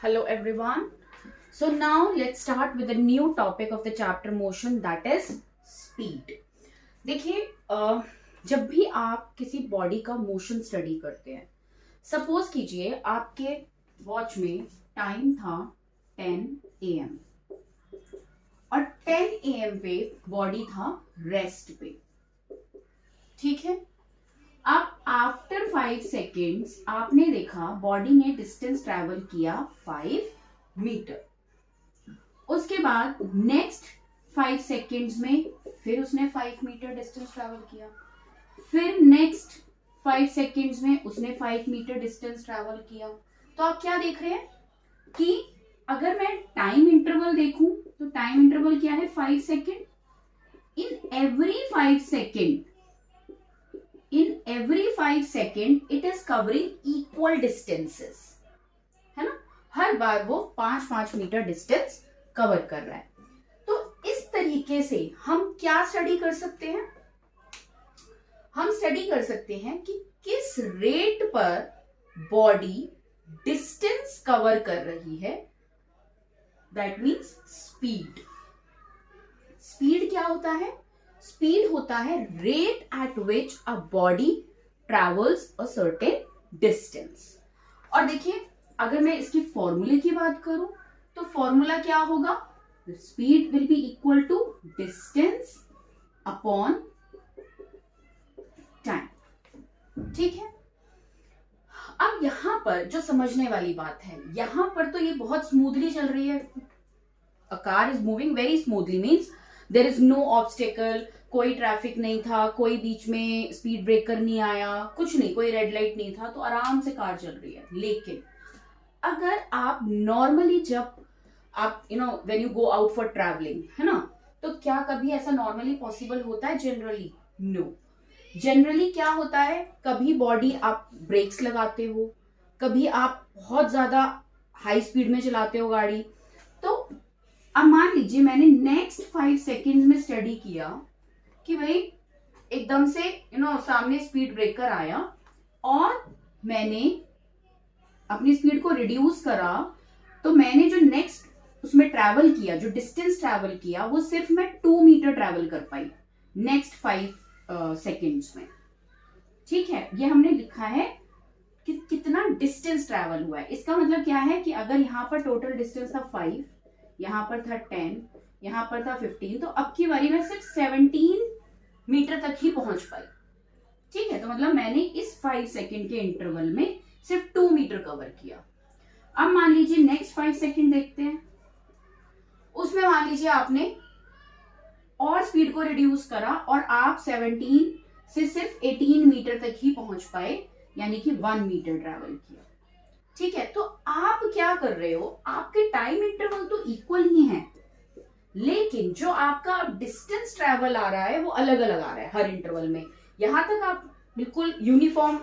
Hello everyone. So now let's start with the new topic of the chapter motion, that is speed. देखिए जब भी आप किसी body का मोशन स्टडी करते हैं, सपोज कीजिए आपके वॉच में टाइम था 10 AM और 10 AM पे बॉडी था रेस्ट पे, ठीक है। अब आफ्टर 5 सेकेंड्स आपने देखा बॉडी ने डिस्टेंस ट्रेवल किया 5 मीटर। उसके बाद नेक्स्ट 5 सेकेंड्स में फिर उसने 5 मीटर डिस्टेंस ट्रेवल किया। फिर नेक्स्ट 5 सेकेंड्स में उसने 5 मीटर डिस्टेंस ट्रेवल किया। तो आप क्या देख रहे हैं कि अगर मैं टाइम इंटरवल देखूं तो टाइम इंटरवल क्या है, 5 second. In every 5 second it is covering equal distances, है ना। हर बार वो 5-5 मीटर डिस्टेंस कवर कर रहा है। तो इस तरीके से हम क्या स्टडी कर सकते हैं, हम स्टडी कर सकते हैं कि किस रेट पर बॉडी डिस्टेंस कवर कर रही है, दैट मीन्स स्पीड। स्पीड क्या होता है? स्पीड होता है rate at which a body travels a certain distance. और देखिए अगर मैं इसकी फॉर्मूले की बात करूं तो फॉर्मूला क्या होगा, speed will be equal to distance upon time, ठीक है। अब यहां पर जो समझने वाली बात है, यहां पर तो ये बहुत स्मूथली चल रही है। A car is moving very smoothly means there is no obstacle, कोई ट्रैफिक नहीं था, कोई बीच में स्पीड ब्रेकर नहीं आया, कुछ नहीं, कोई रेड लाइट नहीं था, तो आराम से कार चल रही है। लेकिन अगर आप नॉर्मली जब आप when you go out for travelling, है ना, तो क्या कभी ऐसा नॉर्मली पॉसिबल होता है? Generally no. जनरली क्या होता है, कभी बॉडी आप ब्रेक्स लगाते हो, कभी आप बहुत ज्यादा हाई स्पीड में चलाते हो गाड़ी। तो अब मान लीजिए मैंने नेक्स्ट 5 सेकेंड में स्टडी किया कि भाई एकदम से सामने स्पीड ब्रेकर आया और मैंने अपनी स्पीड को रिड्यूस करा, तो मैंने जो नेक्स्ट उसमें ट्रैवल किया, जो डिस्टेंस ट्रैवल किया, वो सिर्फ मैं 2 मीटर ट्रैवल कर पाई नेक्स्ट 5 सेकेंड्स में, ठीक है। ये हमने लिखा है कि कितना डिस्टेंस ट्रैवल हुआ है। इसका मतलब क्या है कि अगर यहाँ पर टोटल डिस्टेंस था 5, यहाँ पर था 10, यहाँ पर था 15, तो अब की बारी में सिर्फ 17 मीटर तक ही पहुंच पाई, ठीक है। तो मतलब मैंने इस 5 सेकेंड के इंटरवल में सिर्फ 2 मीटर कवर किया। अब मान लीजिए नेक्स्ट 5 सेकेंड देखते हैं, उसमें मान लीजिए आपने और स्पीड को रिड्यूस करा और आप 17 से सिर्फ 18 मीटर तक ही पहुंच पाए, यानी कि 1 मीटर ट्रैवल किया, ठीक है। तो आप क्या कर रहे हो, आपके टाइम इंटरवल तो इक्वल ही है, लेकिन जो आपका डिस्टेंस ट्रैवल आ रहा है वो अलग अलग आ रहा है हर इंटरवल में। यहां तक आप बिल्कुल यूनिफॉर्म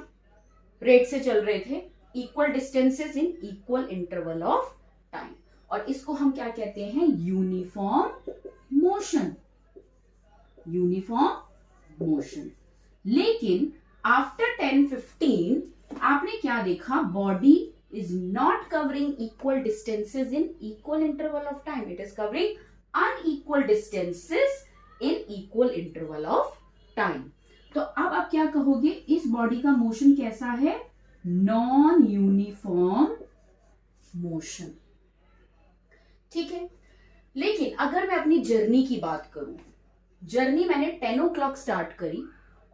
रेट से चल रहे थे, equal distances in equal interval of time, और इसको हम क्या कहते हैं, यूनिफॉर्म मोशन। Uniform motion. लेकिन आफ्टर 10-15 आपने क्या देखा, body is not covering equal distances in equal interval of time. It is covering unequal distances in equal interval of time. तो अब आप क्या कहोगे, इस बॉडी का मोशन कैसा है, नॉन यूनिफॉर्म मोशन, ठीक है। लेकिन अगर मैं अपनी जर्नी की बात करूं, जर्नी मैंने 10 o'clock स्टार्ट करी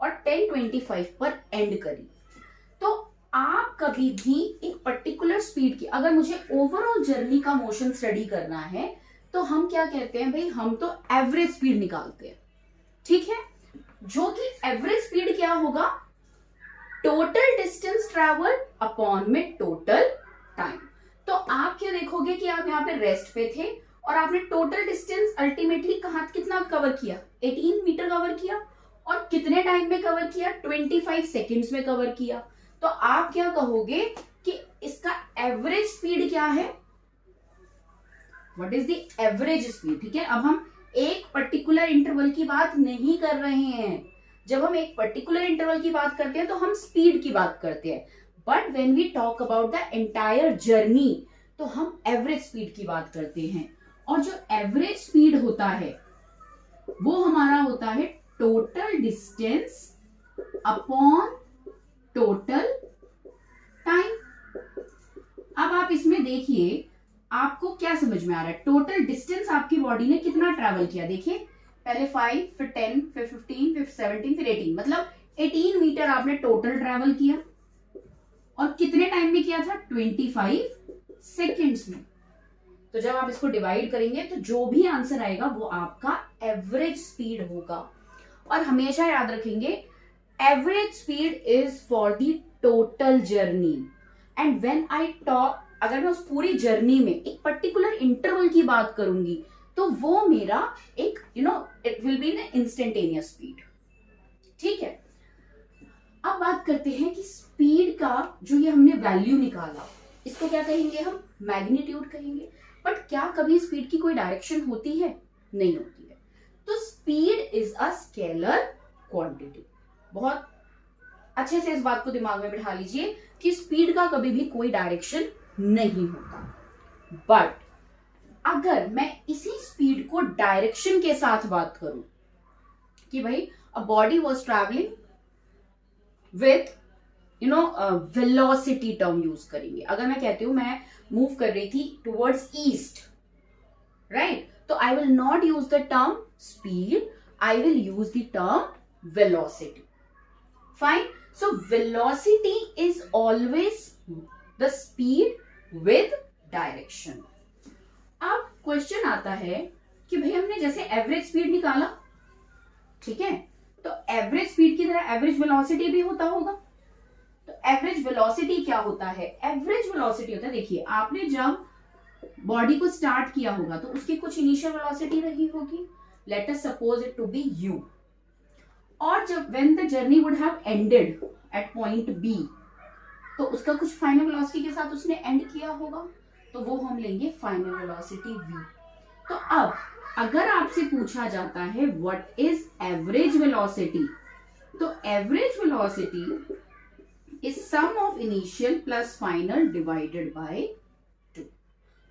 और 10:25 पर एंड करी, तो आप कभी भी एक पर्टिकुलर स्पीड की, अगर मुझे ओवरऑल जर्नी का मोशन स्टडी करना है तो हम क्या कहते हैं भाई, हम तो एवरेज स्पीड निकालते हैं, ठीक है। जो कि एवरेज स्पीड क्या होगा, टोटल डिस्टेंस ट्रैवल अपॉन में टोटल टाइम। तो आप क्या देखोगे कि आप यहाँ पे रेस्ट पे थे और आपने टोटल डिस्टेंस अल्टीमेटली कहां कितना कवर किया, 18 मीटर कवर किया, और कितने टाइम में कवर किया, 25 सेकेंड्स में कवर किया। तो आप क्या कहोगे कि इसका एवरेज स्पीड क्या है, what is the average speed, ठीक है। अब हम एक पर्टिकुलर इंटरवल की बात नहीं कर रहे हैं, जब हम एक पर्टिकुलर इंटरवल की बात करते हैं तो हम स्पीड की बात करते हैं, but when we talk about the entire journey तो हम एवरेज स्पीड की बात करते हैं, और जो एवरेज स्पीड होता है वो हमारा होता है total distance upon total time. अब आप इसमें देखिए आपको क्या समझ में आ रहा है, टोटल डिस्टेंस आपकी बॉडी ने कितना ट्रैवल किया। देखिए पहले 5, फिर 10, फिर 15, फिर 17, फिर 18, मतलब 18 मीटर आपने टोटल ट्रैवल किया, और कितने टाइम में किया था, 25 सेकेंड्स में। तो जब आप इसको डिवाइड करेंगे तो जो भी आंसर आएगा वो आपका एवरेज स्पीड होगा। और हमेशा याद रखेंगे average speed is for the total journey, and when I talk, अगर मैं उस पूरी जर्नी में एक पर्टिकुलर इंटरवल की बात करूंगी तो वो मेरा एक it will be an instantaneous speed. ठीक है, अब बात करते हैं कि स्पीड का जो ये हमने वैल्यू निकाला इसको क्या कहेंगे, हम मैग्नीट्यूड कहेंगे। बट क्या कभी स्पीड की कोई डायरेक्शन होती है, नहीं होती है। तो speed is a scalar quantity. बहुत अच्छे से इस बात को दिमाग में बिठा लीजिए कि स्पीड का कभी भी कोई डायरेक्शन नहीं होता। बट अगर मैं इसी स्पीड को डायरेक्शन के साथ बात करूं कि भाई a body was travelling with velocity term use करेंगे। अगर मैं कहती हूं मैं मूव कर रही थी टुवर्ड्स ईस्ट, राइट, तो I will not use the term speed, I will use the term velocity. Fine, so velocity is always the speed with direction. अब क्वेश्चन आता है कि भाई हमने जैसे एवरेज स्पीड निकाला, ठीक है, तो एवरेज स्पीड की तरह एवरेज वेलोसिटी भी होता होगा। तो एवरेज वेलोसिटी क्या होता है, एवरेज वेलोसिटी होता है, देखिए आपने जब बॉडी को स्टार्ट किया होगा तो उसकी कुछ इनिशियल वेलोसिटी रही होगी, let us suppose it to be u, और जब when the journey would have ended at point b, तो उसका कुछ फाइनल वेलोसिटी के साथ उसने एंड किया होगा, तो वो हम लेंगे फाइनल वेलोसिटी v। तो अब अगर आपसे पूछा जाता है व्हाट इज एवरेज वेलोसिटी, तो average velocity is sum of initial plus final divided by 2।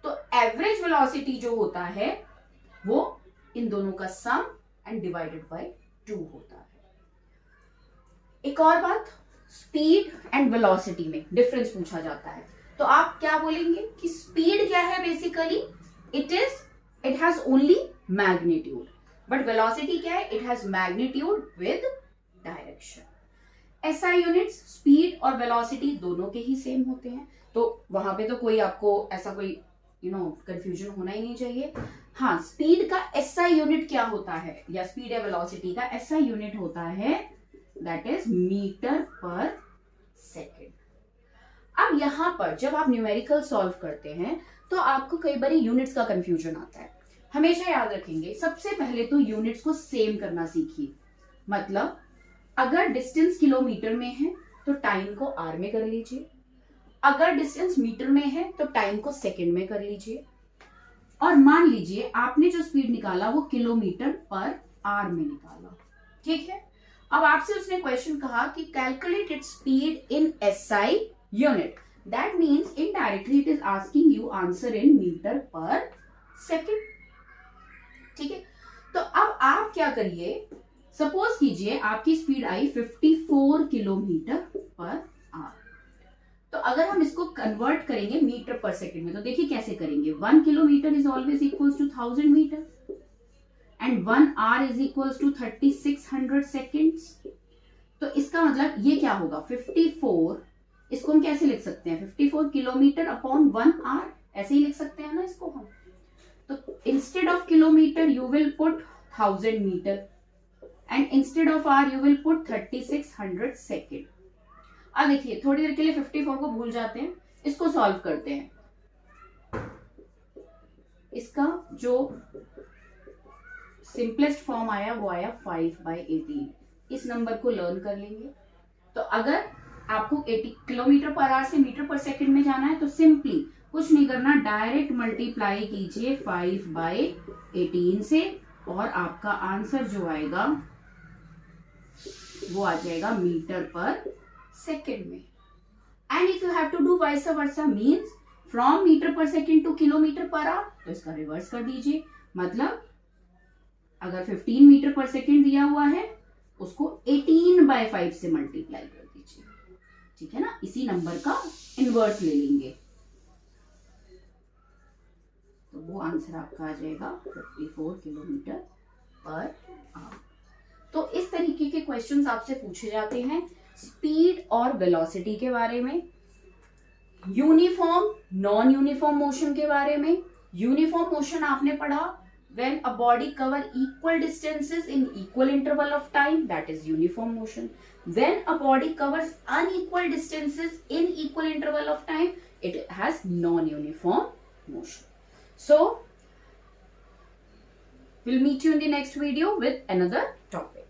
तो एवरेज वेलोसिटी जो होता है वो इन दोनों का सम एंड डिवाइडेड बाय 2 होता है। एक और बात, स्पीड एंड वेलोसिटी में डिफरेंस पूछा जाता है, तो आप क्या बोलेंगे कि स्पीड क्या है, basically it has only magnitude, but velocity क्या है, it has magnitude with direction. SI units speed और वेलोसिटी दोनों के ही सेम होते हैं, तो वहां पे तो कोई आपको ऐसा कोई कंफ्यूजन होना ही नहीं चाहिए। हाँ, स्पीड का एसआई यूनिट क्या होता है, या स्पीड या वेलोसिटी का एसआई यूनिट होता है, that is metre per second. अब यहां पर जब आप न्यूमेरिकल सॉल्व करते हैं तो आपको कई बार यूनिट्स का कंफ्यूजन आता है। हमेशा याद रखेंगे सबसे पहले तो यूनिट्स को सेम करना सीखिए। मतलब अगर डिस्टेंस किलोमीटर में है तो टाइम को आर में कर लीजिए, अगर डिस्टेंस मीटर में है तो टाइम को सेकंड में कर लीजिए, और मान लीजिए आपने जो स्पीड निकाला वो किलोमीटर पर आर में निकाला। ठीक है, अब आपसे उसने क्वेश्चन कहा कि calculate its speed in SI unit, that means indirectly it is asking you answer in metre per second. ठीक है, तो अब आप क्या करिए, सपोज कीजिए आपकी स्पीड आई 54 किलोमीटर पर आवर, तो अगर हम इसको कन्वर्ट करेंगे मीटर पर सेकेंड में तो देखिए कैसे करेंगे। 1 kilometre is always equals to 1000 metre and 1 hour is equals to 3600 seconds. तो इसका मतलब ये क्या होगा, 54, इसको हम कैसे लिख सकते हैं, 54 किलोमीटर अपॉन 1 आवर, ऐसे ही लिख सकते हैं ना इसको हम। तो instead of kilometre you will put 1000 metre and instead of hour you will put 3600 second. अब देखिए थोड़ी देर के लिए 54 को भूल जाते हैं, इसको सॉल्व करते हैं। इसका जो सिंपलेस्ट फॉर्म आया वो आया 5/18। इस नंबर को लर्न कर लेंगे। तो अगर आपको 80 किलोमीटर पर आवर से मीटर पर सेकंड में जाना है तो सिंपली कुछ नहीं करना, डायरेक्ट मल्टीप्लाई कीजिए 5/18 से और आपका आंसर जो आएगा वो आ जाएगा मीटर पर सेकेंड में। And if you have to do vice versa means from metre per second to kilometre per hour, तो इसका रिवर्स कर दीजिए, मतलब अगर 15 मीटर पर सेकेंड दिया हुआ है उसको 18/5 से मल्टीप्लाई कर दीजिए, ठीक है ना, इसी नंबर का इनवर्स ले लेंगे, तो वो आंसर आपका आ जाएगा 54 किलोमीटर पर आवर। तो इस तरीके के क्वेश्चंस आपसे पूछे जाते हैं स्पीड और वेलोसिटी के बारे में, यूनिफॉर्म नॉन यूनिफॉर्म मोशन के बारे में। यूनिफॉर्म मोशन आपने पढ़ा when a body cover equal distances in equal interval of time, that is uniform motion. When a body covers unequal distances in equal interval of time, it has non-uniform motion. So we'll meet you in the next video with another topic.